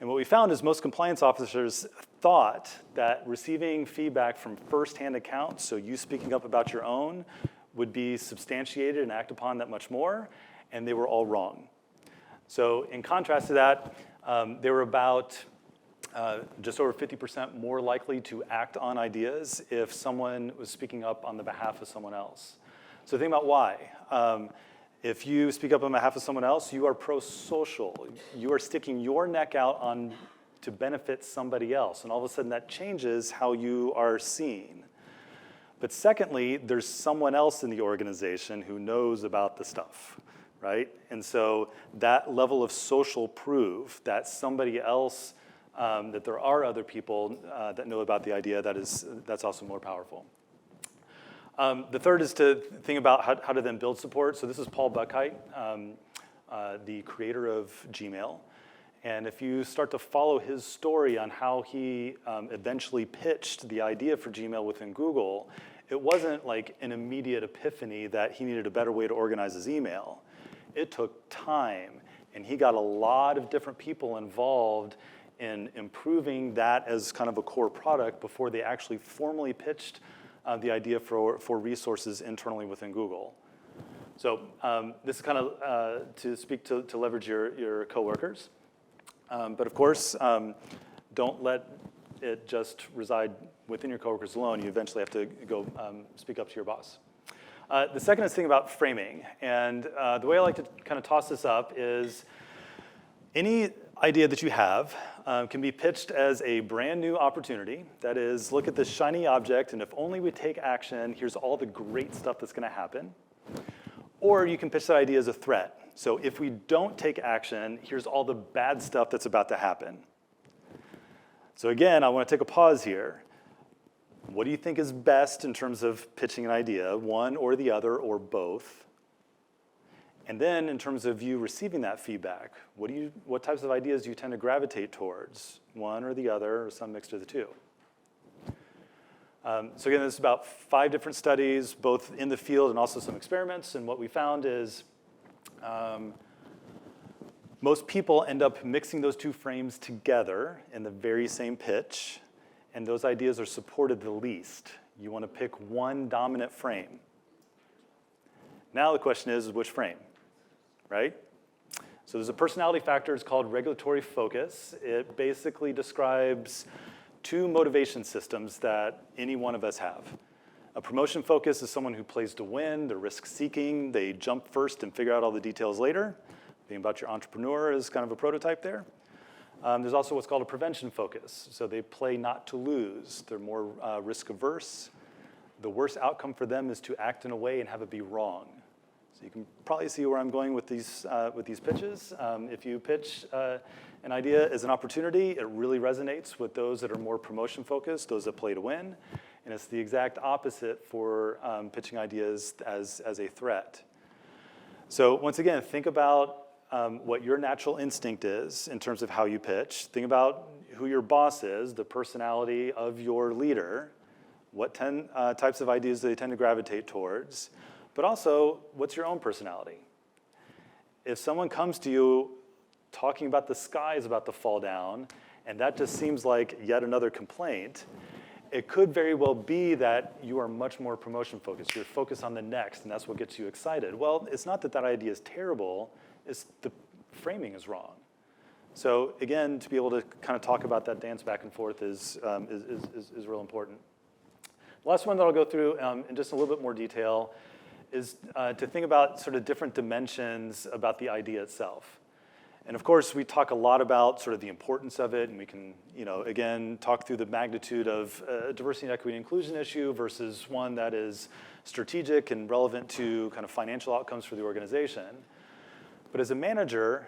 And what we found is most compliance officers thought that receiving feedback from firsthand accounts, so you speaking up about your own, would be substantiated and act upon that much more, and they were all wrong. So in contrast to that, they were about just over 50% more likely to act on ideas if someone was speaking up on the behalf of someone else. So think about why. If you speak up on behalf of someone else, you are pro-social. You are sticking your neck out to benefit somebody else, and all of a sudden that changes how you are seen. But secondly, there's someone else in the organization who knows about the stuff, right? And so that level of social proof that somebody else, that there are other people that know about the idea, that's also more powerful. The third is to think about how to then build support. So this is Paul Buchheit, the creator of Gmail. And if you start to follow his story on how he eventually pitched the idea for Gmail within Google, it wasn't like an immediate epiphany that he needed a better way to organize his email. It took time, and he got a lot of different people involved in improving that as kind of a core product before they actually formally pitched the idea for resources internally within Google. So this is kind of to speak to leverage your coworkers. But of course, don't let it just reside within your coworkers alone. You eventually have to go speak up to your boss. The second is thinking about framing. And the way I like to kind of toss this up is any idea that you have can be pitched as a brand new opportunity. That is, look at this shiny object, and if only we take action, here's all the great stuff that's going to happen. Or you can pitch that idea as a threat. So if we don't take action, here's all the bad stuff that's about to happen. So again, I want to take a pause here. What do you think is best in terms of pitching an idea, one or the other or both? And then in terms of you receiving that feedback, what types of ideas do you tend to gravitate towards, one or the other or some mix of the two? So again, this is about 5 different studies, both in the field and also some experiments. And what we found is most people end up mixing those 2 frames together in the very same pitch, and those ideas are supported the least. You want to pick one dominant frame. Now the question is which frame, right? So there's a personality factor, it's called regulatory focus. It basically describes 2 motivation systems that any one of us have. A promotion focus is someone who plays to win, they're risk-seeking, they jump first and figure out all the details later. Thinking about your entrepreneur is kind of a prototype there. There's also what's called a prevention focus. So they play not to lose. They're more risk-averse. The worst outcome for them is to act in a way and have it be wrong. So you can probably see where I'm going with these pitches. If you pitch an idea as an opportunity, it really resonates with those that are more promotion-focused, those that play to win. And it's the exact opposite for pitching ideas as a threat. So once again, think about what your natural instinct is in terms of how you pitch. Think about who your boss is, the personality of your leader, what types of ideas they tend to gravitate towards, but also what's your own personality. If someone comes to you talking about the sky is about to fall down, and that just seems like yet another complaint, it could very well be that you are much more promotion focused. You're focused on the next, and that's what gets you excited. Well, it's not that that idea is terrible, it's the framing is wrong. So again, to be able to kind of talk about that dance back and forth is real important. The last one that I'll go through in just a little bit more detail is to think about sort of different dimensions about the idea itself. And of course, we talk a lot about sort of the importance of it, and we can, again, talk through the magnitude of diversity and equity and inclusion issue versus one that is strategic and relevant to kind of financial outcomes for the organization. But as a manager,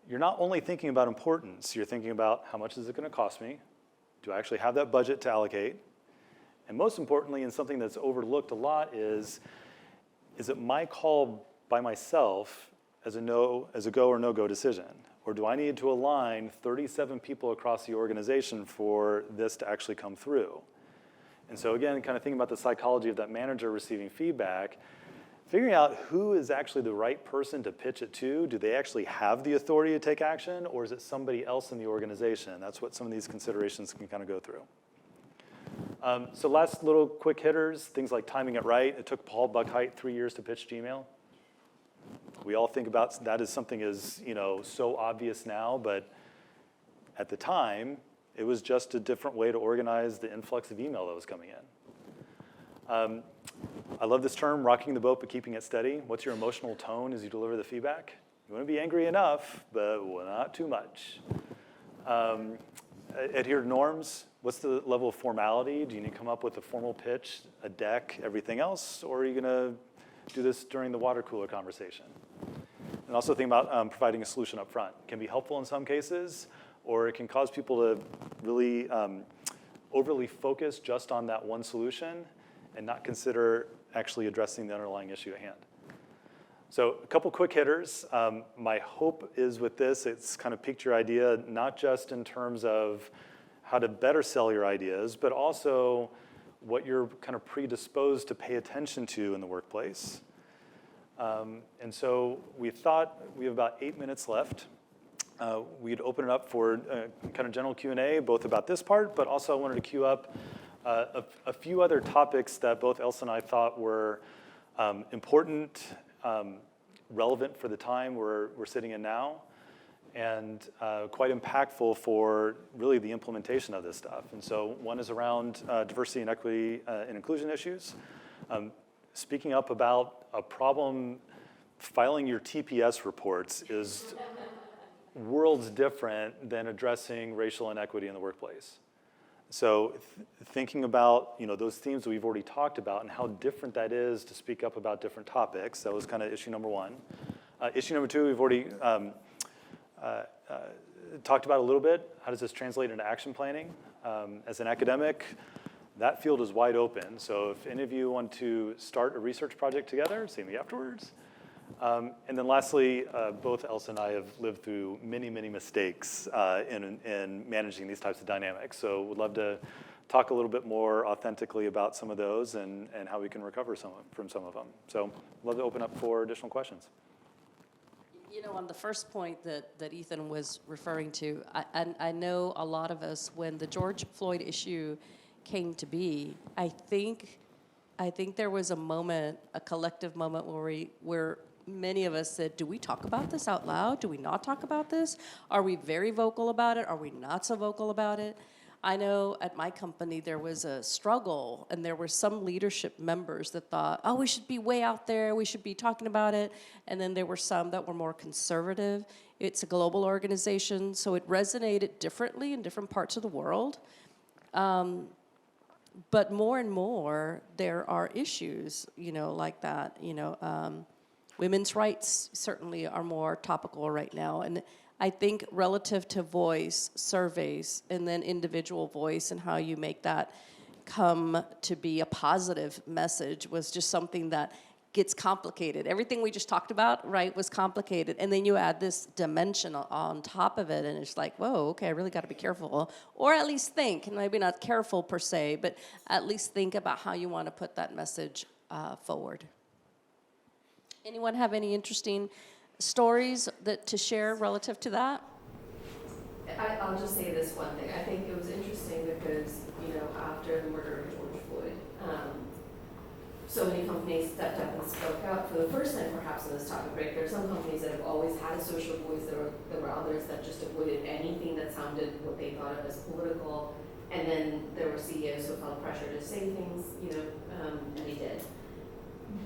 you're not only thinking about importance, you're thinking about how much is it going to cost me? Do I actually have that budget to allocate? And most importantly, and something that's overlooked a lot is it my call by myself as a go or no-go decision? Or do I need to align 37 people across the organization for this to actually come through? And so again, kind of thinking about the psychology of that manager receiving feedback, figuring out who is actually the right person to pitch it to. Do they actually have the authority to take action, or is it somebody else in the organization? That's what some of these considerations can kind of go through. So last little quick hitters, things like timing it right. It took Paul Buchheit 3 years to pitch Gmail. We all think about that as something is so obvious now, but at the time, it was just a different way to organize the influx of email that was coming in. I love this term, rocking the boat but keeping it steady. What's your emotional tone as you deliver the feedback? You want to be angry enough, but not too much. Adhere to norms. What's the level of formality? Do you need to come up with a formal pitch, a deck, everything else? Or are you going to do this during the water cooler conversation? And also think about providing a solution up front. It can be helpful in some cases, or it can cause people to really overly focus just on that one solution and not consider actually addressing the underlying issue at hand. So a couple quick hitters. My hope is with this, it's kind of piqued your idea, not just in terms of how to better sell your ideas, but also what you're kind of predisposed to pay attention to in the workplace. And so we thought we have about 8 minutes left. We'd open it up for kind of general Q&A, both about this part, but also I wanted to queue up a few other topics that both Elsa and I thought were important, relevant for the time we're sitting in now, and quite impactful for really the implementation of this stuff. And so one is around diversity and equity and inclusion issues. speaking up about a problem, filing your TPS reports is worlds different than addressing racial inequity in the workplace. So thinking about those themes that we've already talked about and how different that is to speak up about different topics, that was kind of issue number one. Issue number two, we've already talked about a little bit. How does this translate into action planning? As an academic, that field is wide open. So if any of you want to start a research project together, see me afterwards. And then lastly, both Elsa and I have lived through many, many mistakes in managing these types of dynamics. So would love to talk a little bit more authentically about some of those and how we can recover from some of them. So love to open up for additional questions. On the first point that Ethan was referring to, I know a lot of us, when the George Floyd issue came to be, I think there was a moment, a collective moment where many of us said, do we talk about this out loud? Do we not talk about this? Are we very vocal about it? Are we not so vocal about it? I know at my company there was a struggle, and there were some leadership members that thought, oh, we should be way out there, we should be talking about it. And then there were some that were more conservative. It's a global organization, so it resonated differently in different parts of the world. But more and more, there are issues, like that. Women's rights certainly are more topical right now. And I think relative to voice, surveys, and then individual voice and how you make that come to be a positive message was just something that gets complicated. Everything we just talked about, right, was complicated. And then you add this dimension on top of it, and it's like, whoa, okay, I really got to be careful. Or at least think, and maybe not careful per se, but at least think about how you want to put that message forward. Anyone have any interesting stories to share relative to that? I'll just say this one thing. I think it was interesting because, after the murder of George Floyd, so many companies stepped up and spoke out for the first time perhaps in this topic, right? There are some companies that have always had a social voice. There were others that just avoided anything that sounded what they thought of as political. And then there were CEOs who felt pressure to say things, and they did.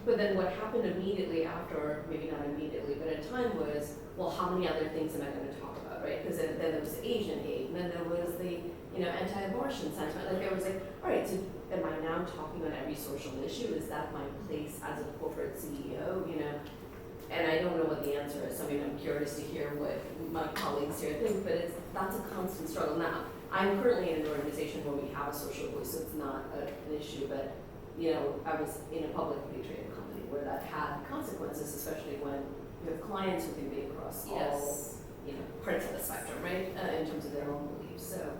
But then what happened immediately after, or maybe not immediately, but at a time was, well, how many other things am I going to talk about, right? Because then there was Asian hate, and then there was the, anti-abortion sentiment. Like, there was like, all right, so am I now talking on every social issue? Is that my place as a corporate CEO, And I don't know what the answer is. I mean, I'm curious to hear what my colleagues here think, but that's a constant struggle. Now, I'm currently in an organization where we have a social voice, so it's not an issue, but I was in a publicly traded company where that had consequences, especially when you have clients who can be across all, parts of the spectrum, right, in terms of their own beliefs. So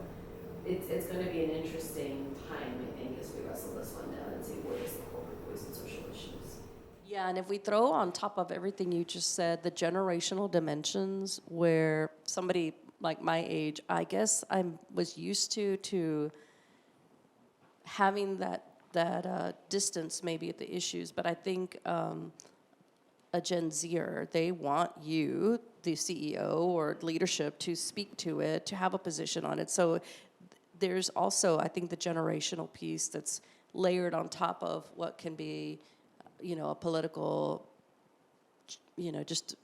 it's going to be an interesting time, I think, as we wrestle this one down and see what is the corporate voice in social issues. Yeah, and if we throw on top of everything you just said, the generational dimensions, where somebody like my age, I guess I was used to having that distance maybe at the issues, but I think a Gen Zer, they want you, the CEO or leadership, to speak to it, to have a position on it. So there's also, I think, the generational piece that's layered on top of what can be, a political, it's just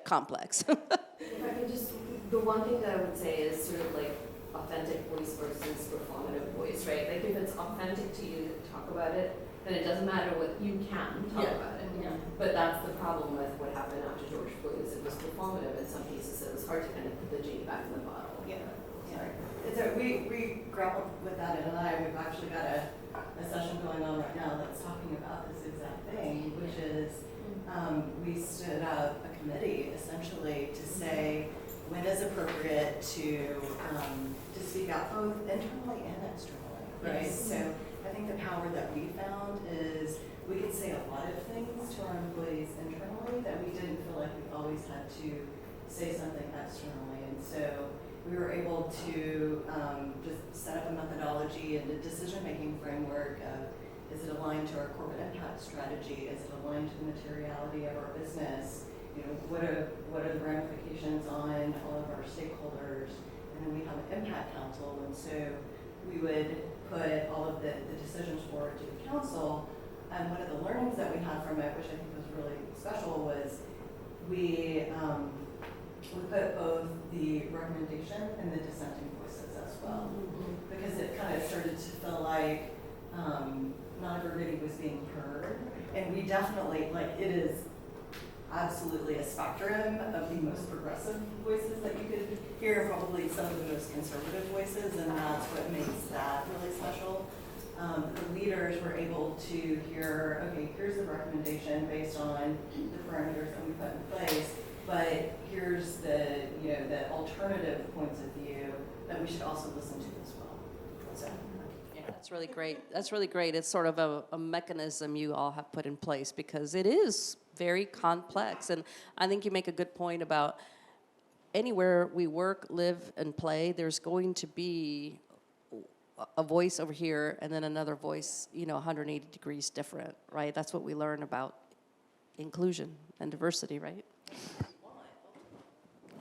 complex. If I can just, the one thing that I would say is sort of like authentic voice versus performative voice, right? Like, if it's authentic to you to talk about it, then it doesn't matter what you can talk about it. Yeah. But that's the problem with what happened after George Floyd, is it was performative in some cases. It was hard to kind of put the genie back in the bottle. Yeah. We grappled with that, and we've actually got a session going on right now that's talking about this exact thing, which is we stood up a committee essentially to say when is appropriate to speak out both internally and externally, right? Yes. So I think the power that we found is we could say a lot of things to our employees internally that we didn't feel like we always had to say something externally, and so we were able to just set up a methodology and a decision-making framework of, is it aligned to our corporate impact strategy? Is it aligned to the materiality of our business? What are the ramifications on all of our stakeholders? And then we have an impact council, and so we would put all of the decisions forward to the council. And one of the learnings that we had from it, which I think was really special, was we put both the recommendation and the dissenting voices as well. Because it kind of started to feel like not everybody was being heard. And we definitely, like, it is absolutely a spectrum of the most progressive voices that you could hear, probably some of the most conservative voices, and that's what makes that really special. The leaders were able to hear, okay, here's the recommendation based on the parameters that we put in place, but here's the, you know, the alternative points of view that we should also listen to as well. So. Yeah, that's really great. That's really great. It's sort of a mechanism you all have put in place because it is very complex. And I think you make a good point about anywhere we work, live, and play, there's going to be a voice over here and then another voice, you know, 180 degrees different, right? That's what we learn about inclusion and diversity, right?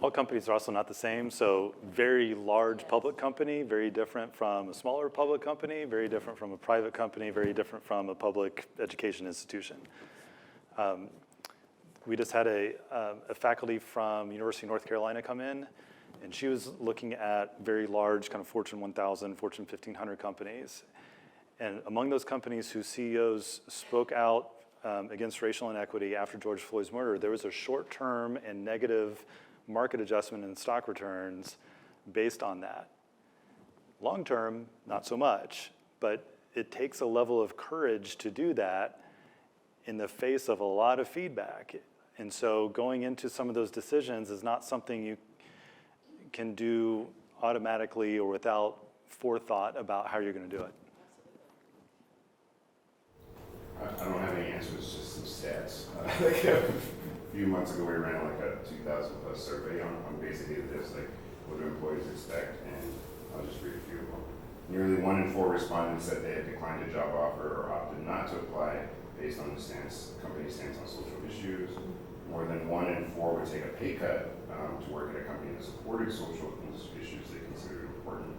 All companies are also not the same, so very large public company, very different from a smaller public company, very different from a private company, very different from a public education institution. We just had a faculty from University of North Carolina come in, and she was looking at very large kind of Fortune 1000, Fortune 1500 companies. And among those companies whose CEOs spoke out against racial inequity after George Floyd's murder, there was a short-term and negative market adjustment in stock returns based on that. Long-term, not so much, but it takes a level of courage to do that in the face of a lot of feedback. And so going into some of those decisions is not something you can do automatically or without forethought about how you're going to do it. I don't have any answers, just some stats. Like a few months ago, we ran like a 2,000 plus survey on basically this, like what do employees expect, and I'll just read a few of them. Nearly 1 in 4 respondents said they had declined a job offer or opted not to apply based on the company's stance on social issues. More than 1 in 4 would take a pay cut to work at a company that supported social issues they considered important.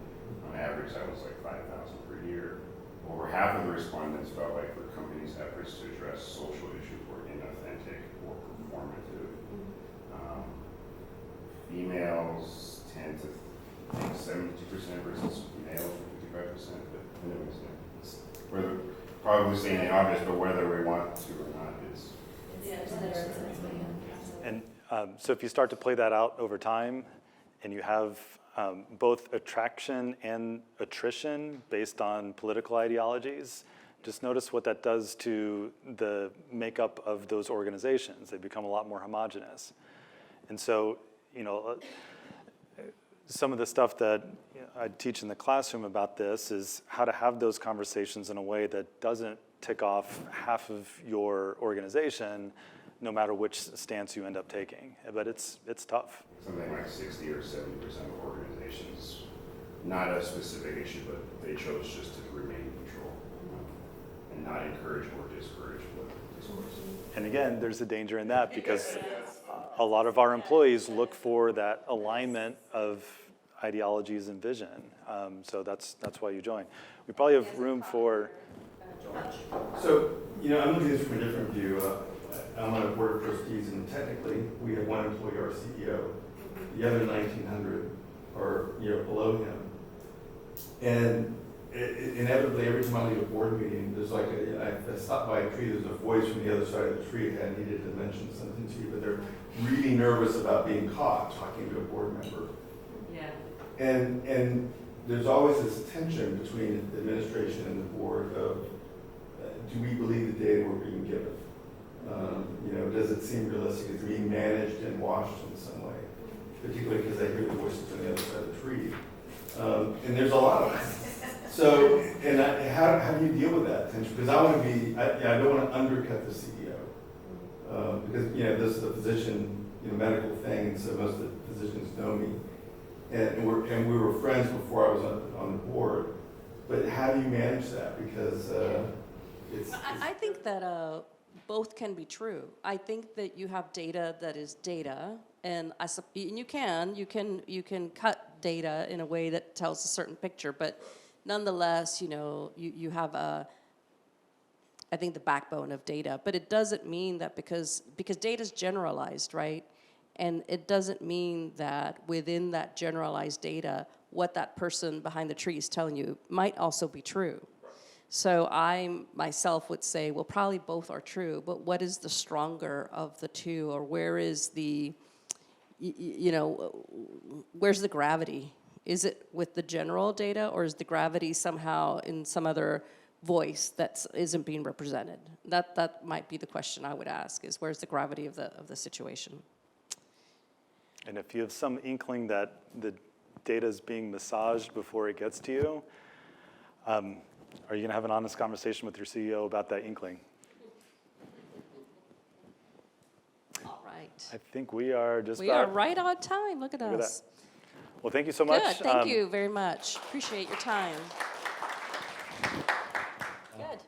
On average, that was like $5,000 per year. Over half of the respondents felt like their company's efforts to address social issues were inauthentic or performative. Females tend to think 72% versus males for 55%, but anyways, we're probably saying the obvious, but whether we want to or not is. And so if you start to play that out over time and you have both attraction and attrition based on political ideologies, just notice what that does to the makeup of those organizations. They become a lot more homogenous. And so, you know, some of the stuff that I teach in the classroom about this is how to have those conversations in a way that doesn't tick off half of your organization, no matter which stance you end up taking. But it's tough. Something like 60 or 70% of organizations, not a specific issue, but they chose just to remain neutral and not encourage or discourage discourse. And again, there's a danger in that because a lot of our employees look for that alignment of ideologies and vision. So that's why you join. We probably have room for. So, you know, I'm looking at this from a different view. I'm on a board of trustees, and technically, we have one employee, our CEO. The other 1,900 are, you know, below him. And inevitably, every time I leave a board meeting, there's like I stop by a tree, there's a voice from the other side of the tree that needed to mention something to you, but they're really nervous about being caught talking to a board member. Yeah. And there's always this tension between the administration and the board of, do we believe the data we're being given? You know, does it seem realistic? Is it being managed and watched in some way? Particularly because I hear the voices on the other side of the tree. And there's a lot of them. So, and how do you deal with that tension? Because I want to be, I don't want to undercut the CEO. Because, you know, this is a physician, you know, medical thing, and so most of the physicians know me. And we were friends before I was on the board. But how do you manage that? Because I think that both can be true. I think that you have data that is data, and you can cut data in a way that tells a certain picture, but nonetheless, you have I think the backbone of data, but it doesn't mean that because data is generalized, right? And it doesn't mean that within that generalized data, what that person behind the tree is telling you might also be true. So I myself would say, well, probably both are true, but what is the stronger of the two, or where is the, where's the gravity? Is it with the general data, or is the gravity somehow in some other voice that isn't being represented? That might be the question I would ask, is where's the gravity of the situation? And if you have some inkling that the data is being massaged before it gets to you, are you going to have an honest conversation with your CEO about that inkling? All right. I think we are We are right on time. Look at Look at us. Well, thank you so much. Good. Thank you very much. Appreciate your time. Good.